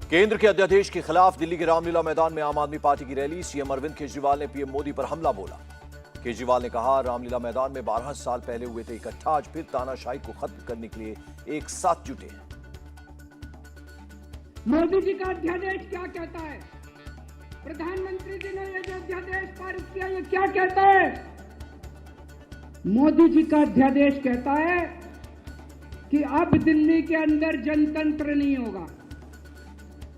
केंद्र के अध्यादेश के खिलाफ दिल्ली के रामलीला मैदान में आम आदमी पार्टी की रैली। सीएम अरविंद केजरीवाल ने पीएम मोदी पर हमला बोला। केजरीवाल ने कहा, रामलीला मैदान में 12 साल पहले हुए थे इकट्ठा, आज फिर तानाशाही को खत्म करने के लिए एक साथ जुटे हैं। मोदी जी का अध्यादेश क्या कहता है? प्रधानमंत्री जी ने ये जो अध्यादेश पारित किया, ये क्या कहता है? मोदी जी का अध्यादेश कहता है कि अब दिल्ली के अंदर जनतंत्र नहीं होगा,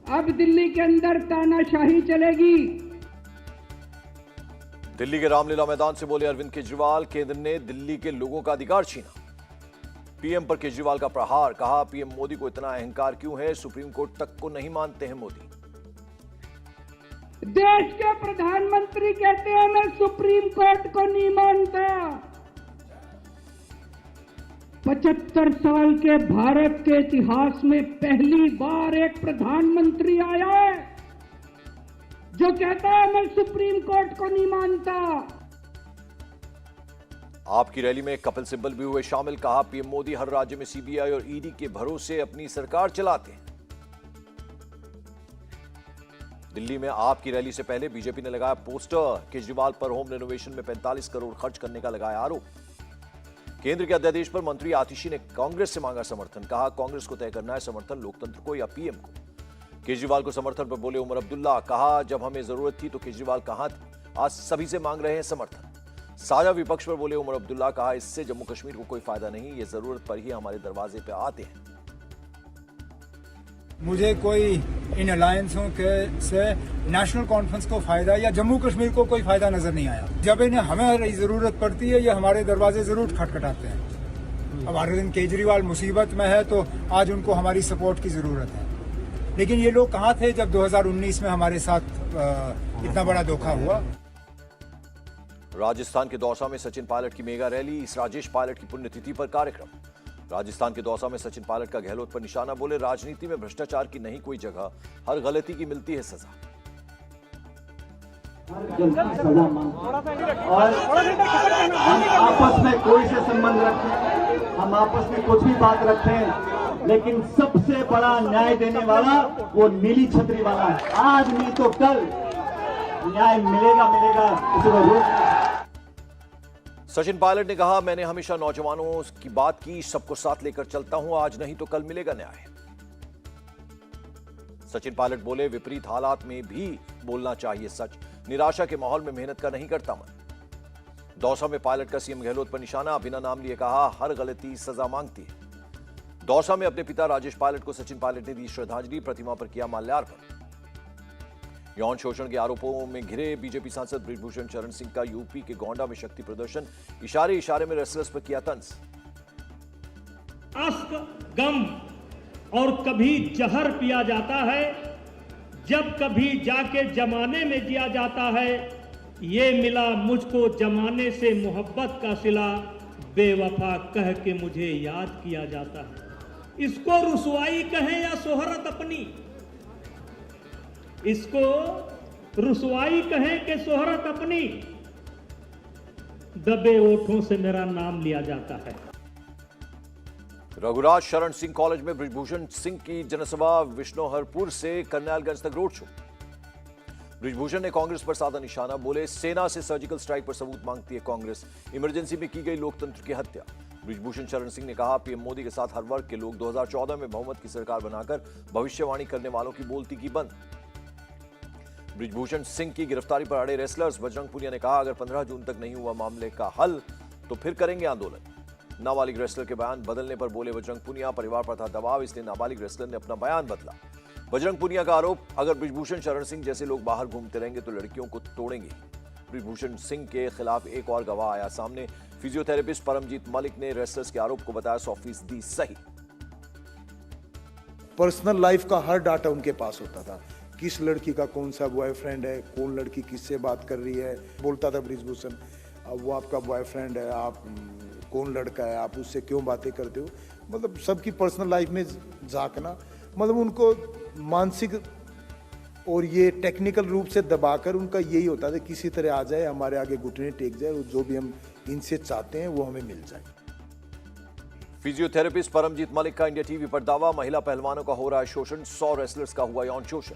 अब दिल्ली के अंदर तानाशाही चलेगी। दिल्ली के रामलीला मैदान से बोले अरविंद केजरीवाल, केंद्र ने दिल्ली के लोगों का अधिकार छीना। पीएम पर केजरीवाल का प्रहार, कहा पीएम मोदी को इतना अहंकार क्यों है, सुप्रीम कोर्ट तक को नहीं मानते हैं मोदी। देश के प्रधानमंत्री कहते हैं मैं सुप्रीम कोर्ट को नहीं मानता। 75 साल के भारत के इतिहास में पहली बार एक प्रधानमंत्री आया है जो कहता है मैं सुप्रीम कोर्ट को नहीं मानता। आपकी रैली में कपिल सिब्बल भी हुए शामिल, कहा पीएम मोदी हर राज्य में सीबीआई और ईडी के भरोसे अपनी सरकार चलाते हैं। दिल्ली में आपकी रैली से पहले बीजेपी ने लगाया पोस्टर, केजरीवाल पर होम रेनोवेशन में 45 करोड़ खर्च करने का लगाया आरोप। केंद्र के अध्यादेश पर मंत्री आतिशी ने कांग्रेस से मांगा समर्थन, कहा कांग्रेस को तय करना है समर्थन लोकतंत्र को या पीएम को। केजरीवाल को समर्थन पर बोले उमर अब्दुल्ला, कहा जब हमें जरूरत थी तो केजरीवाल कहां थे, आज सभी से मांग रहे हैं समर्थन। साझा विपक्ष पर बोले उमर अब्दुल्ला, कहा इससे जम्मू कश्मीर को कोई फायदा नहीं, ये जरूरत पर ही हमारे दरवाजे पे आते हैं। मुझे कोई इन अलायंसों के से नेशनल कॉन्फ्रेंस को फायदा या जम्मू कश्मीर को कोई फायदा नजर नहीं आया। जब इन्हें हमें जरूरत पड़ती है ये हमारे दरवाजे जरूर खटखटाते हैं। अब अरविंद केजरीवाल मुसीबत में है तो आज उनको हमारी सपोर्ट की जरूरत है, लेकिन ये लोग कहाँ थे जब 2019 में हमारे साथ इतना बड़ा धोखा हुआ। राजस्थान के दौसा में सचिन पायलट की मेगा रैली, इस राजेश पायलट की पुण्यतिथि पर कार्यक्रम। राजस्थान के दौसा में सचिन पायलट का गहलोत पर निशाना, बोले राजनीति में भ्रष्टाचार की नहीं कोई जगह, हर गलती की मिलती है सजा। सजा और हम आपस में कोई से संबंध रखें, हम आपस में कुछ भी बात रखें, लेकिन सबसे बड़ा न्याय देने वाला वो नीली छतरी वाला है। आज नहीं तो कल न्याय मिलेगा मिलेगा, इसको रोक। सचिन पायलट ने कहा, मैंने हमेशा नौजवानों की बात की, सबको साथ लेकर चलता हूं, आज नहीं तो कल मिलेगा न्याय। सचिन पायलट बोले, विपरीत हालात में भी बोलना चाहिए सच, निराशा के माहौल में मेहनत का नहीं करता मन। दौसा में पायलट का सीएम गहलोत पर निशाना, बिना नाम लिए कहा हर गलती सजा मांगती है। दौसा में अपने पिता राजेश पायलट को सचिन पायलट ने दी श्रद्धांजलि, प्रतिमा पर किया माल्यार्पण। यौन शोषण के आरोपों में घिरे बीजेपी सांसद बृजभूषण शरण सिंह का यूपी के गोंडा में शक्ति प्रदर्शन, इशारे इशारे में रेसलर्स पर किया तंज। अश्क, गम और कभी जहर पिया जाता है, जब कभी जाके जमाने में जिया जाता है, ये मिला मुझको जमाने से मोहब्बत का सिला, बेवफा कह के मुझे याद किया जाता है। इसको रुसवाई कहें या शोहरत अपनी, इसको रुसवाई कहें कि शोहरत अपनी, दबे ओठों से मेरा नाम लिया जाता है। रघुराज शरण सिंह कॉलेज में बृजभूषण सिंह की जनसभा, विष्णुहरपुर से करनालगंज तक रोड शो। बृजभूषण ने कांग्रेस पर साधा निशाना, बोले सेना से सर्जिकल स्ट्राइक पर सबूत मांगती है कांग्रेस, इमरजेंसी में की गई लोकतंत्र की हत्या। बृजभूषण शरण सिंह ने कहा, पीएम मोदी के साथ हर वर्ग के लोग 2014 में बहुमत की सरकार बनाकर भविष्यवाणी करने वालों की बोलती की बंद। बृजभूषण सिंह की गिरफ्तारी पर अड़े रेसलर्स, बजरंग पुनिया ने कहा, अगर 15 जून तक नहीं हुआ मामले का हल तो फिर करेंगे आंदोलन। नाबालिग रेसलर के बयान बदलने पर बोले बजरंग पुनिया, परिवार पर था दबाव इसलिए नाबालिग रेसलर ने अपना बयान बदला। बजरंग पुनिया का आरोप, अगर बृजभूषण शरण सिंह जैसे लोग बाहर घूमते रहेंगे तो लड़कियों को तोड़ेंगे। बृजभूषण सिंह के खिलाफ एक और गवाह आया सामने, फिजियोथेरेपिस्ट परमजीत मलिक ने रेसलर्स के आरोप को बताया 100% सही। पर्सनल लाइफ का हर डाटा उनके पास होता था, किस लड़की का कौन सा बॉयफ्रेंड है, कौन लड़की किससे बात कर रही है। बोलता था बृजभूषण, अब वो आपका बॉयफ्रेंड है, आप कौन लड़का है, आप उससे क्यों बातें करते हो, मतलब सबकी पर्सनल लाइफ में झांकना, मतलब उनको मानसिक और ये टेक्निकल रूप से दबाकर उनका यही होता था किसी तरह आ जाए, हमारे आगे घुटने टेक जाए और जो भी हम इनसे चाहते हैं वो हमें मिल जाए। फिजियोथेरेपिस्ट परमजीत मलिक का इंडिया टीवी पर दावा, महिला पहलवानों का हो रहा है शोषण, 100 रेसलर्स का हुआ यौन शोषण।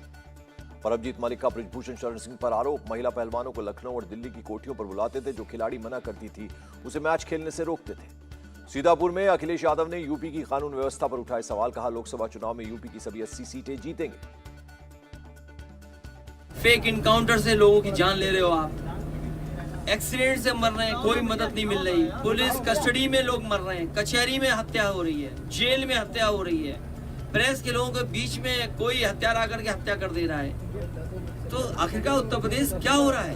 परमजीत मलिक का बृजभूषण शरण सिंह पर आरोप, महिला पहलवानों को लखनऊ और दिल्ली की कोठियों पर बुलाते थे, जो खिलाड़ी मना करती थी उसे मैच खेलने से रोकते थे। सीतापुर में अखिलेश यादव ने यूपी की कानून व्यवस्था पर उठाए सवाल, कहा लोकसभा चुनाव में यूपी की सभी 80 सीटें जीतेंगे। फेक इनकाउंटर से लोगों की जान ले रहे हो आप, एक्सीडेंट से मर रहे हैं, कोई मदद नहीं मिल रही, पुलिस कस्टडी में लोग मर रहे हैं, कचहरी में हत्या हो रही है, जेल में हत्या हो रही है, प्रेस के लोगों के बीच में कोई हत्यारा आकर के हत्या कर दे रहा है। तो आखिरकार उत्तर प्रदेश क्या हो रहा है?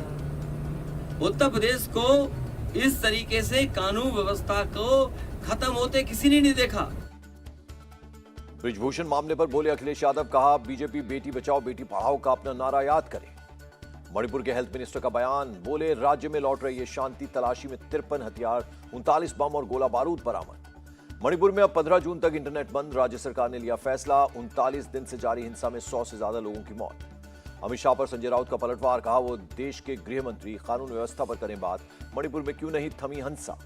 उत्तर प्रदेश को इस तरीके से कानून व्यवस्था को खत्म होते किसी ने नहीं देखा। बृजभूषण मामले पर बोले अखिलेश यादव, कहा बीजेपी बेटी बचाओ बेटी पढ़ाओ का अपना नारा याद करे। मणिपुर के हेल्थ मिनिस्टर का बयान, बोले राज्य में लौट रही है शांति, तलाशी में 53 हथियार, 39 बम और गोला बारूद बरामद। मणिपुर में अब 15 जून तक इंटरनेट बंद, राज्य सरकार ने लिया फैसला। 39 दिन से जारी हिंसा में 100 से ज्यादा लोगों की मौत। अमित शाह पर संजय राउत का पलटवार, कहा वो देश के गृह मंत्री, कानून व्यवस्था पर करें बात, मणिपुर में क्यों नहीं थमी हिंसा।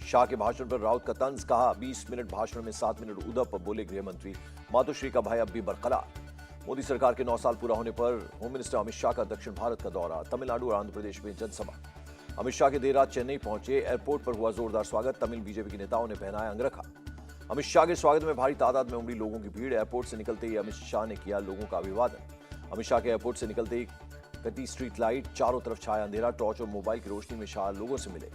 शाह के भाषण पर राउत का तंज, कहा 20 मिनट भाषण में 7 मिनट उद्धव, बोले गृह मंत्री मातोश्री का भय अब भी बरकरार। मोदी सरकार के 9 साल पूरा होने पर होम मिनिस्टर अमित शाह का दक्षिण भारत का दौरा, तमिलनाडु और आंध्र प्रदेश में जनसभा। अमित शाह के देर रात चेन्नई पहुंचे, एयरपोर्ट पर हुआ जोरदार स्वागत, तमिल बीजेपी के नेताओं ने पहनाया अंगरखा। अमित शाह के स्वागत में भारी तादाद में उमड़ी लोगों की भीड़। एयरपोर्ट से निकलते ही अमित शाह ने किया लोगों का अभिवादन। अमित शाह के एयरपोर्ट से निकलते ही कटी स्ट्रीट लाइट, चारों तरफ छाया अंधेरा, टॉर्च और मोबाइल की रोशनी में शाह लोगों से मिले।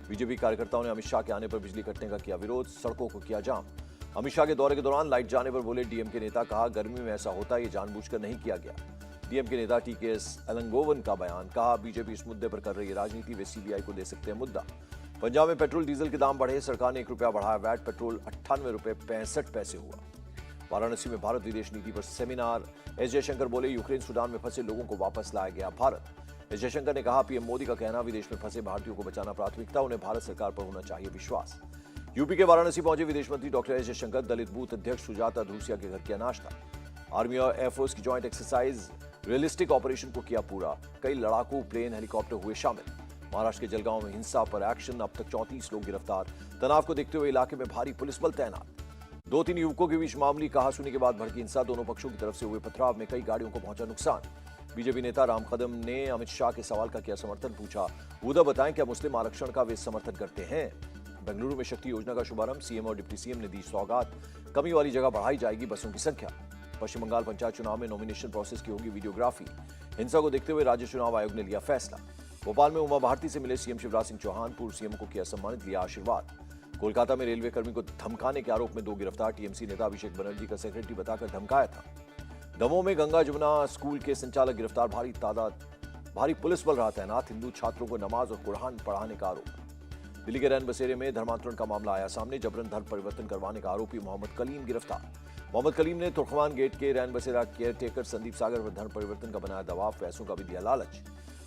बीजेपी कार्यकर्ताओं ने अमित शाह के आने पर बिजली कटने का किया विरोध, सड़कों को किया जाम। अमित शाह के दौरे के दौरान लाइट जाने पर बोले डीएमके नेता, कहा गर्मी में ऐसा होता है, ये जानबूझकर नहीं किया गया। डीएमके नेता टीकेएस अलंगोवन का बयान, कहा बीजेपी इस मुद्दे पर कर रही है राजनीति, वे सीबीआई को दे सकते हैं मुद्दा। पंजाब में पेट्रोल डीजल के दाम बढ़े, सरकार ने 1 रुपया बढ़ाया वैट, पेट्रोल 98 रुपये 65 पैसे हुआ। वाराणसी में भारत विदेश नीति पर सेमिनार, एस जयशंकर बोले यूक्रेन सूडान में फंसे लोगों को वापस लाया गया भारत। एस जयशंकर ने कहा पीएम मोदी का कहना, विदेश में फंसे भारतीयों को बचाना प्राथमिकता, उन्हें भारत सरकार पर होना चाहिए विश्वास। यूपी के वाराणसी पहुंचे विदेश मंत्री डॉक्टर एस जयशंकर, दलित बूथ अध्यक्ष सुजाता धूसिया के घर किया नाश्ता। आर्मी और एयरफोर्स की ज्वाइंट एक्सरसाइज रियलिस्टिक ऑपरेशन को किया पूरा, कई लड़ाकू प्लेन हेलीकॉप्टर हुए शामिल। महाराष्ट्र के जलगांव में हिंसा पर एक्शन, अब तक 34 लोग गिरफ्तार, तनाव को देखते हुए इलाके में भारी पुलिस बल तैनात। 2-3 युवकों के बीच मामूली कहासुनी के बाद भड़की हिंसा, दोनों पक्षों की तरफ से हुए पथराव में कई गाड़ियों को पहुंचा नुकसान। बीजेपी नेता राम कदम ने अमित शाह के सवाल का किया समर्थन, पूछा उद्धव बताएं क्या मुस्लिम आरक्षण का वे समर्थन करते हैं। बेंगलुरु में शक्ति योजना का शुभारंभ, सीएम और डिप्टी सीएम ने दी सौगात, कमी वाली जगह बढ़ाई जाएगी बसों की संख्या। पश्चिम बंगाल पंचायत चुनाव में नॉमिनेशन प्रोसेस की होगी वीडियोग्राफी, हिंसा को देखते हुए राज्य चुनाव आयोग ने लिया फैसला। भोपाल में उमा भारती से मिले सीएम शिवराज सिंह चौहान, पूर्व सीएम को किया सम्मानित, लिया आशीर्वाद। कोलकाता में रेलवे कर्मी को धमकाने के आरोप में 2 गिरफ्तार, टीएमसी नेता अभिषेक बनर्जी का सेक्रेटरी बताकर धमकाया था। दमोह में गंगा जमुना स्कूल के संचालक गिरफ्तार, भारी पुलिस बल रहा तैनात, हिंदू छात्रों को नमाज और कुरान पढ़ाने का आरोप। दिल्ली के रैन बसेरे में धर्मांतरण का मामला आया सामने, जबरन धर्म परिवर्तन करवाने का आरोपी मोहम्मद कलीम गिरफ्तार। मोहम्मद कलीम ने तुर्कमान गेट के रैन बसेरा केयरटेकर संदीप सागर पर धर्म परिवर्तन का बनाया दबाव, पैसों का भी दिया लालच।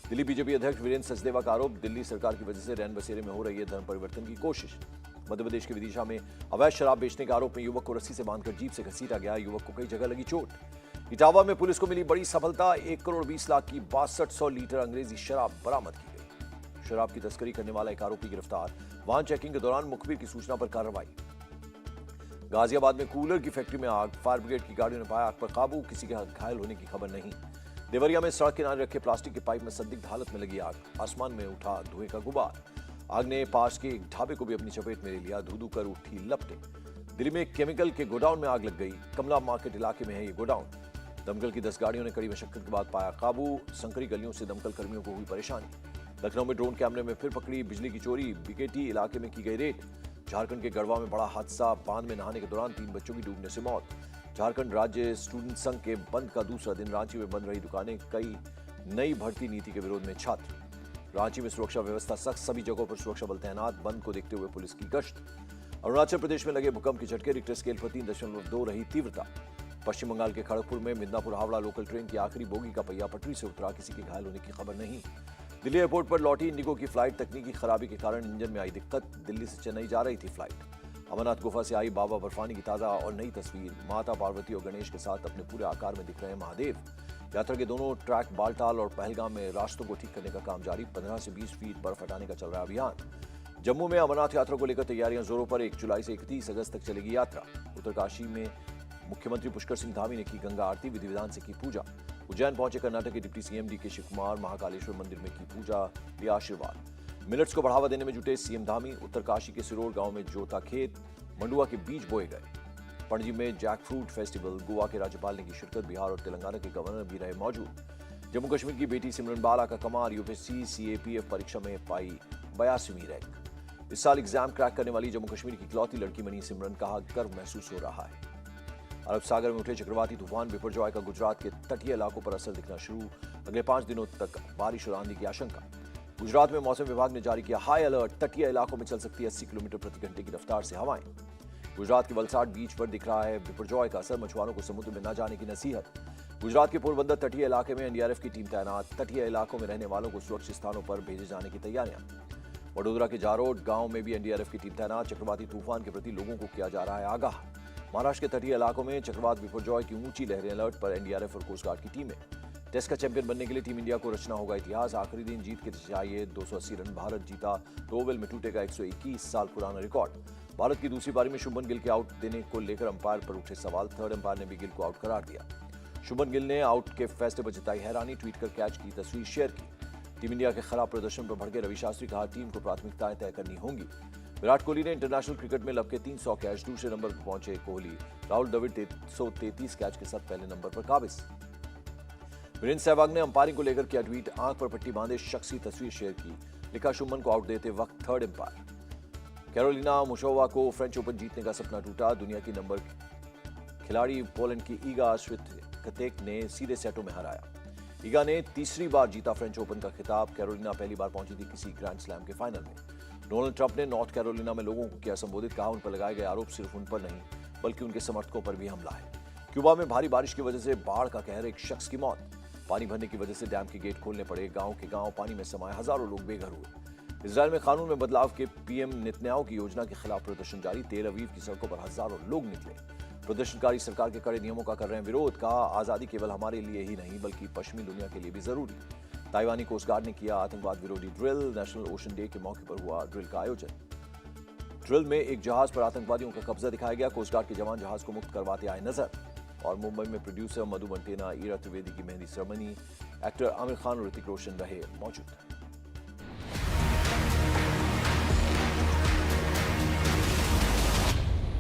दिल्ली बीजेपी अध्यक्ष वीरेंद्र सचदेवा का आरोप, दिल्ली सरकार की वजह से रैन बसेरे में हो रही है धर्म परिवर्तन की कोशिश। मध्य प्रदेश के विदिशा में अवैध शराब बेचने के आरोप में युवक को रस्सी से बांधकर जीप से घसीटा गया, युवक को कई जगह लगी चोट। इटावा में पुलिस को मिली बड़ी सफलता, 1 करोड़ 20 लाख की 6200 लीटर अंग्रेजी शराब बरामद की गई। शराब की तस्करी करने वाला एक आरोपी गिरफ्तार, वाहन चेकिंग के दौरान मुखबिर की सूचना पर कार्रवाई। गाजियाबाद में कूलर की फैक्ट्री में आग, फायर ब्रिगेड की गाड़ियों ने पाया आग पर काबू, किसी के घायल होने की खबर नहीं। देवरिया में सड़क किनारे रखे प्लास्टिक के पाइप में संदिग्ध हालत में लगी आग, आसमान में उठा धुएं का गुबार। आग ने पास के एक ढाबे को भी अपनी चपेट में ले लिया, धू-धू कर उठी लपटें। दिल्ली में केमिकल के गोडाउन में आग लग गई, कमला मार्केट इलाके में है ये गोडाउन। दमकल की 10 गाड़ियों ने कड़ी मशक्कत के बाद पाया काबू, संकरी गलियों से दमकल कर्मियों को हुई परेशानी। लखनऊ में ड्रोन कैमरे में फिर पकड़ी बिजली की चोरी, बीकेटी इलाके में की गई रेड। झारखंड के गढ़वा में बड़ा हादसा, बांध में नहाने के दौरान 3 बच्चों की डूबने से मौत। झारखंड राज्य स्टूडेंट संघ के बंद का दूसरा दिन, रांची में बंद रही दुकानें, कई नई भर्ती नीति के विरोध में छात्र। रांची में सुरक्षा व्यवस्था सख्त, सभी जगहों पर सुरक्षा बल तैनात, बंद को देखते हुए पुलिस की गश्त। अरुणाचल प्रदेश में लगे भूकंप के झटके, रिक्टर स्केल पर 3.2 रही तीव्रता। पश्चिम बंगाल के खड़गपुर में मिदनापुर हावड़ा लोकल ट्रेन की आखिरी बोगी का पहिया पटरी से उतरा, किसी के घायल होने की खबर नहीं। दिल्ली एयरपोर्ट पर लौटी इंडिगो की फ्लाइट, तकनीकी खराबी के कारण इंजन में आई दिक्कत, दिल्ली से चेन्नई जा रही थी फ्लाइट। अमरनाथ गुफा से आई बाबा बर्फानी की ताजा और नई तस्वीर, माता पार्वती और गणेश के साथ अपने पूरे आकार में दिख रहे हैं महादेव। यात्रा के दोनों ट्रैक बालटाल और पहलगाम में रास्तों को ठीक करने का काम जारी, 15 से 20 फीट बर्फ हटाने का चल रहा है अभियान। जम्मू में अमरनाथ यात्रा को लेकर तैयारियां जोरों पर। 1 जुलाई से 31 अगस्त तक चलेगी यात्रा। उत्तरकाशी में मुख्यमंत्री पुष्कर सिंह धामी ने की गंगा आरती, विधि विधान से की पूजा। उज्जैन पहुंचे कर्नाटक के deputy CM DK Shivakumar, Mahakaleshwar मंदिर में की पूजा, लिया आशीर्वाद। मिलेट्स को बढ़ावा देने में जुटे सीएम धामी। उत्तरकाशी के सिरोर गांव में जोता खेत, मंडुआ के बीज बोए गए। पणजी में जैक फ्रूट फेस्टिवल, गोवा के राज्यपाल ने की शिरकत, बिहार और तेलंगाना के गवर्नर भी रहे मौजूद। जम्मू कश्मीर की बेटी सिमरन बाला का कमाल, यूपीएससी सीएपीएफ परीक्षा में पाई 82वीं रैंक। इस साल एग्जाम क्रैक करने वाली जम्मू कश्मीर की इकलौती लड़की बनी सिमरन, कहा गर्व महसूस हो रहा है। अरब सागर में उठे चक्रवाती तूफान बिपरजॉय का गुजरात के तटीय इलाकों पर असर दिखना शुरू, अगले 5 दिनों तक बारिश और आंधी की आशंका। गुजरात में मौसम विभाग ने जारी किया हाई अलर्ट, तटीय इलाकों में चल सकती है 80 किलोमीटर प्रति घंटे की रफ्तार से हवाएं। गुजरात के वलसाड बीच पर दिख रहा है बिपरजॉय का असर, मछुआरों को समुद्र में न जाने की नसीहत। गुजरात के पोरबंदर तटीय इलाके में एनडीआरएफ की टीम तैनात, तटीय इलाकों में रहने वालों को सुरक्षित स्थानों पर भेजे जाने की तैयारियां। वडोदरा के जारोड गांव में भी एनडीआरएफ की टीम तैनात, चक्रवाती तूफान के प्रति लोगों को किया जा रहा है आगाह। महाराष्ट्र के तटीय इलाकों में चक्रवात बिपरजॉय की ऊंची लहरें, अलर्ट पर एनडीआरएफ और कोस्ट गार्ड की टीमें। टेस्ट का चैंपियन बनने के लिए टीम इंडिया को रचना होगा इतिहास, आखिरी दिन जीत के चाहिए 280 रन, भारत जीता तो ओवल में टूटेगा 121 साल पुराना रिकॉर्ड। भारत की दूसरी पारी में शुभमन गिल के आउट देने को लेकर अंपायर पर उठे सवाल, थर्ड अंपायर ने भी गिल को आउट करार दिया। शुभमन गिल ने आउट के फैसले पर जताई हैरानी, ट्वीट कर कैच की तस्वीर शेयर की। टीम इंडिया के खराब प्रदर्शन पर भड़के रवि शास्त्री, कहा टीम को प्राथमिकताएं तय करनी होंगी। विराट कोहली ने इंटरनेशनल क्रिकेट में लपके 300 कैच, दूसरे नंबर पर पहुंचे कोहली। राहुल द्रविड़ 133 कैच के साथ पहले नंबर पर काबिज। वीरेंद्र सहवाग ने अंपायरिंग को लेकर किया ट्वीट, आंख पर पट्टी बांधे शख्सी तस्वीर शेयर की, लिखा शुभमन को आउट देते वक्त थर्ड अंपायर। कैरोलिना मुशोवा को फ्रेंच ओपन जीतने का सपना टूटा, दुनिया की नंबर खिलाड़ी पोलैंड की ईगा स्वितेक ने सीधे सेटों में हराया। ईगा ने तीसरी बार जीता फ्रेंच ओपन का खिताब, कैरोलिना पहली बार पहुंची थी किसी ग्रैंड स्लैम के फाइनल में। डोनाल्ड ट्रंप ने नॉर्थ कैरोलिना में लोगों को किया संबोधित, कहा उन पर लगाए गए आरोप सिर्फ उन पर नहीं बल्कि उनके समर्थकों पर भी हमला है। क्यूबा में भारी बारिश की वजह से बाढ़ का कहर, एक शख्स की मौत। पानी भरने की वजह से डैम के गेट खोलने पड़े, गांव के गांव पानी में समाये, हजारों लोग बेघर हुए। इजरायल में कानून में बदलाव के पीएम नेतन्याहू की योजना के खिलाफ प्रदर्शन जारी, तेल अवीव की सड़कों पर हजारों लोग निकले। प्रदर्शनकारी सरकार के कड़े नियमों का कर रहे हैं विरोध, कहा आजादी केवल हमारे लिए ही नहीं बल्कि पश्चिमी दुनिया के लिए भी जरूरी। ताइवानी कोस्ट गार्ड ने किया आतंकवाद विरोधी ड्रिल, नेशनल ओशन डे के मौके पर हुआ ड्रिल का आयोजन। ड्रिल में एक जहाज पर आतंकवादियों का कब्जा दिखाया गया, कोस्ट गार्ड के जवान जहाज को मुक्त करवाते आए नजर। और मुंबई में प्रोड्यूसर मधु मंटेना, ईरा त्रिवेदी की मेहंदी सेरेमनी, एक्टर आमिर खान और ऋतिक रोशन रहे मौजूद।